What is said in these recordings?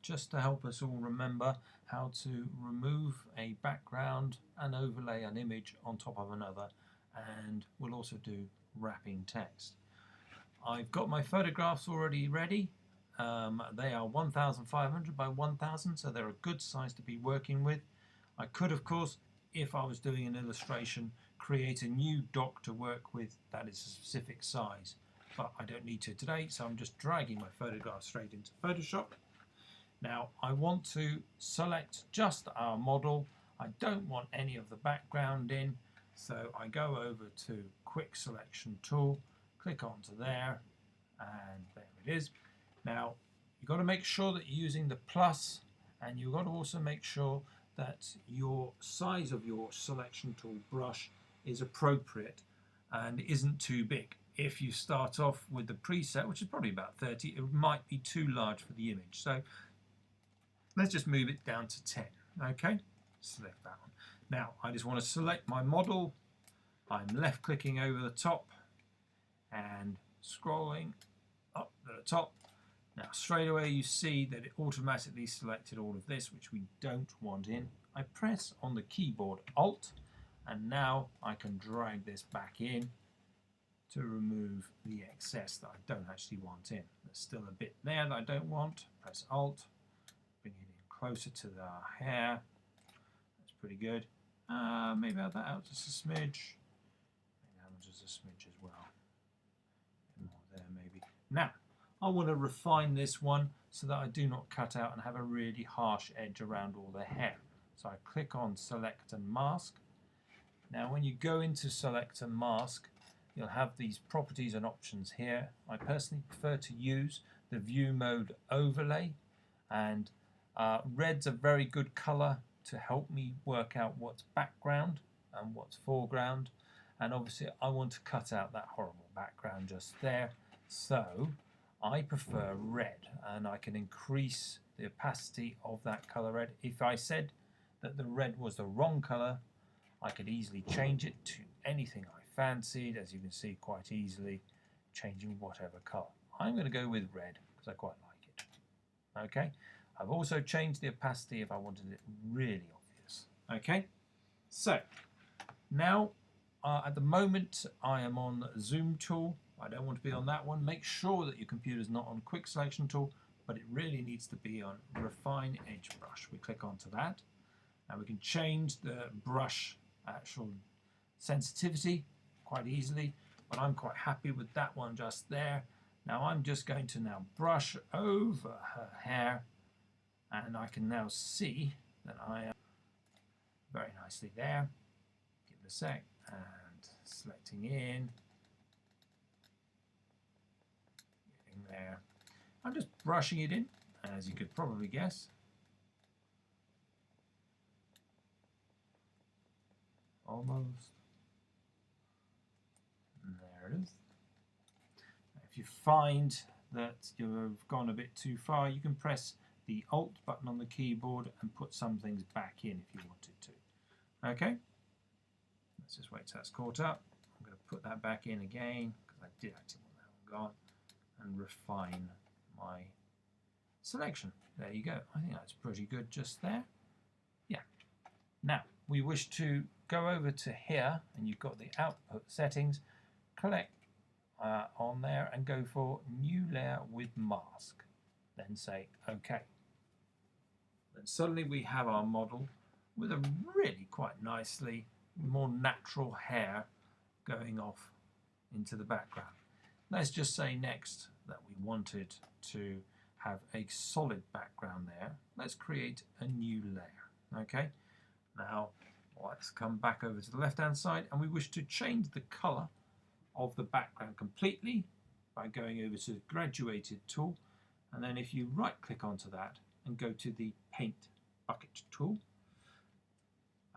just to help us all remember how to remove a background and overlay an image on top of another, and we'll also do wrapping text. I've got my photographs already ready. They are 1500 by 1000, so they're a good size to be working with. I could, of course, if I was doing an illustration, create a new doc to work with that is a specific size, but I don't need to today, so I'm just dragging my photograph straight into Photoshop. Now I want to select just our model. I don't want any of the background in, so I go over to Quick Selection Tool, click onto there, and there it is. Now you've got to make sure that you're using the plus, and you've got to also make sure that your size of your selection tool brush is appropriate and isn't too big. If you start off with the preset, which is probably about 30, it might be too large for the image. So let's just move it down to 10. Okay, select that one. Now I just want to select my model. I'm left clicking over the top and scrolling up to the top. Now straight away you see that it automatically selected all of this, which we don't want in. I press on the keyboard Alt, and now I can drag this back in to remove the excess that I don't actually want in. There's still a bit there that I don't want. Press Alt, bring it in closer to the hair. That's pretty good. Maybe add that out just a smidge. Maybe that one just a smidge as well. A bit more there maybe. Now, I want to refine this one so that I do not cut out and have a really harsh edge around all the hair. So I click on Select and Mask. Now when you go into Select and Mask, you'll have these properties and options here. I personally prefer to use the View Mode Overlay, and red's a very good colour to help me work out what's background and what's foreground, and obviously I want to cut out that horrible background just there, so I prefer red, and I can increase the opacity of that colour red. If I said that the red was the wrong colour, I could easily change it to anything I fancied, as you can see quite easily, changing whatever colour. I'm going to go with red because I quite like it. Okay, I've also changed the opacity if I wanted it really obvious. Okay, so now at the moment I am on Zoom tool. I don't want to be on that one. Make sure that your computer's not on Quick Selection Tool, but it really needs to be on Refine Edge Brush. We click onto that. Now we can change the brush actual sensitivity quite easily, but I'm quite happy with that one just there. Now I'm just going to now brush over her hair, and I can now see that I am very nicely there. Give it a sec, and selecting in, getting there. I'm just brushing it in, as you could probably guess. Almost. And there it is. If you find that you've gone a bit too far, you can press the Alt button on the keyboard and put some things back in if you wanted to. Okay, let's just wait till that's caught up. I'm going to put that back in again because I did actually want that one gone, and refine my selection. There you go. I think that's pretty good just there. Yeah. Now we wish to go over to here, and you've got the output settings. Click on there and go for New Layer with Mask. Then say OK. Then suddenly we have our model with a really quite nicely more natural hair going off into the background. Let's just say next that we wanted to have a solid background there. Let's create a new layer. Okay. Now let's come back over to the left hand side, and we wish to change the color of the background completely by going over to the graduated tool, and then if you right click onto that and go to the paint bucket tool.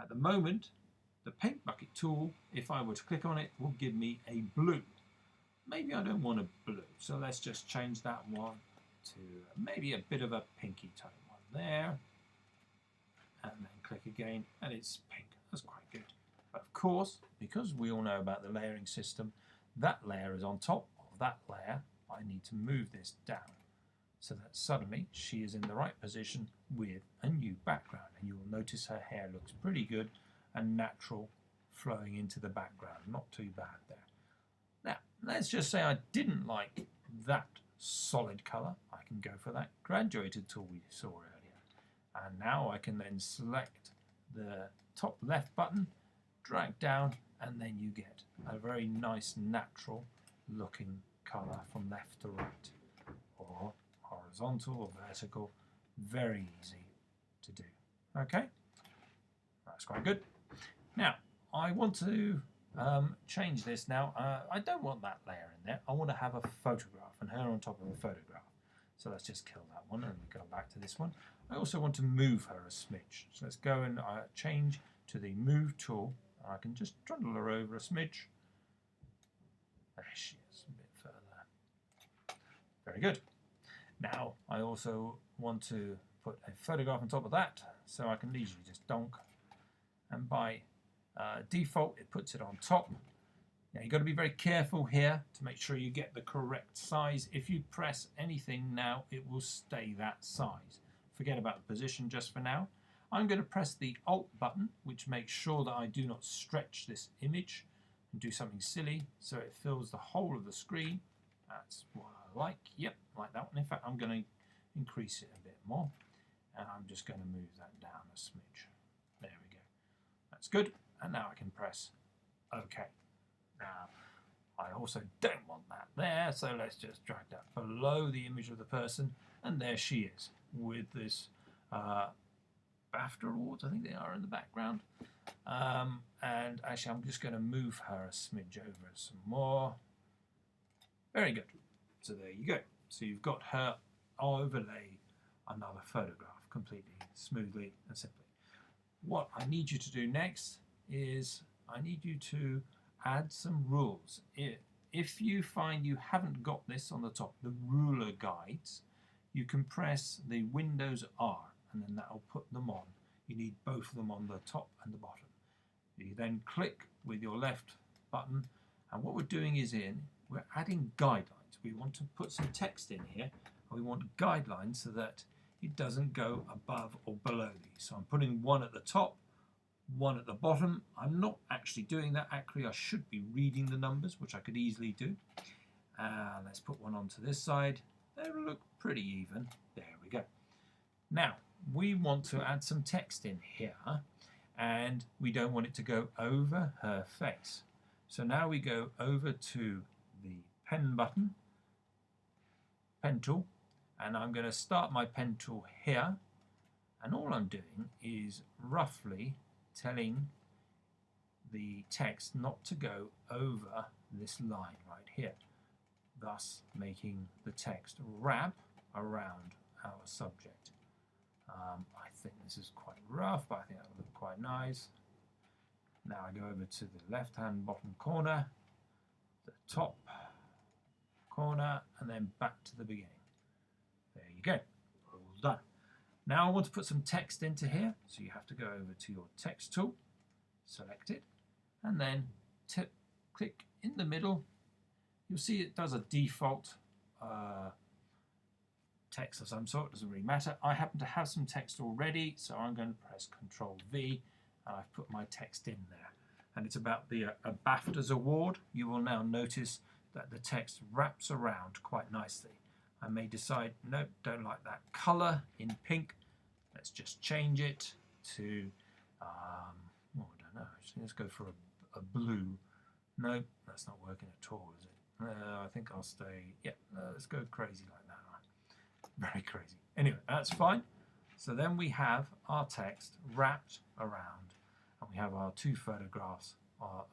At the moment the paint bucket tool, if I were to click on it, will give me a blue. Maybe I don't want a blue, so let's just change that one to maybe a bit of a pinky tone one there, and then click again and it's pink. That's quite good. But of course, because we all know about the layering system, that layer is on top of that layer. I need to move this down. so that suddenly she is in the right position with a new background. And you will notice her hair looks pretty good and natural flowing into the background. Not too bad there. Now, let's just say I didn't like that solid colour. I can go for that graduated tool we saw earlier. And now I can then select the top left button, drag down, and then you get a very nice natural looking colour from left to right, or horizontal or vertical. Very easy to do. Okay, that's quite good. Now I want to change this now. I don't want that layer in there. I want to have a photograph and her on top of a photograph. So let's just kill that one and we go back to this one. I also want to move her a smidge. So let's go and change to the move tool. I can just trundle her over a smidge. There she is, a bit further. Very good. Now I also want to put a photograph on top of that, so I can easily just donk, and by default it puts it on top. Now you've got to be very careful here to make sure you get the correct size. If you press anything now, it will stay that size. Forget about the position just for now. I'm going to press the Alt button, which makes sure that I do not stretch this image and do something silly so it fills the whole of the screen. That's what I like. Yep, like that one. In fact, I'm going to increase it a bit more, and I'm just going to move that down a smidge. There we go. That's good. And now I can press OK. Now, I also don't want that there, so let's just drag that below the image of the person, and there she is with this BAFTA awards, I think they are in the background. And actually I'm just going to move her a smidge over some more. Very good. So there you go. So you've got her overlay another photograph completely, smoothly and simply. What I need you to do next is I need you to add some rules. If you find you haven't got this on the top, the ruler guides, you can press the Windows R and then that will put them on. You need both of them on the top and the bottom. You then click with your left button, and what we're doing is we're adding guidelines. We want to put some text in here, and we want guidelines so that it doesn't go above or below these. So I'm putting one at the top, one at the bottom. I'm not actually doing that. Actually, I should be reading the numbers, which I could easily do. Let's put one onto this side. They will look pretty even. There we go. Now, we want to add some text in here, and we don't want it to go over her face. So now we go over to the pen button, pen tool, and I'm going to start my pen tool here, and all I'm doing is roughly telling the text not to go over this line right here, thus making the text wrap around our subject. I think this is quite rough, but I think that will look quite nice. Now I go over to the left hand bottom corner, the top corner, and then back to the beginning. There you go, all done. Now I want to put some text into here, so you have to go over to your text tool, select it, and then click in the middle. You'll see it does a default text of some sort, doesn't really matter. I happen to have some text already, so I'm going to press Ctrl V, and I've put my text in there. And it's about the BAFTAs award. You will now notice that the text wraps around quite nicely. I may decide, nope, don't like that colour in pink. Let's just change it to, I don't know, let's go for a blue. Nope, that's not working at all, is it? I think I'll stay, yeah, let's go crazy like that. Very crazy. Anyway, that's fine. So then we have our text wrapped around, and we have our two photographs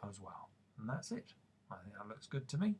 as well. And that's it. I think that looks good to me.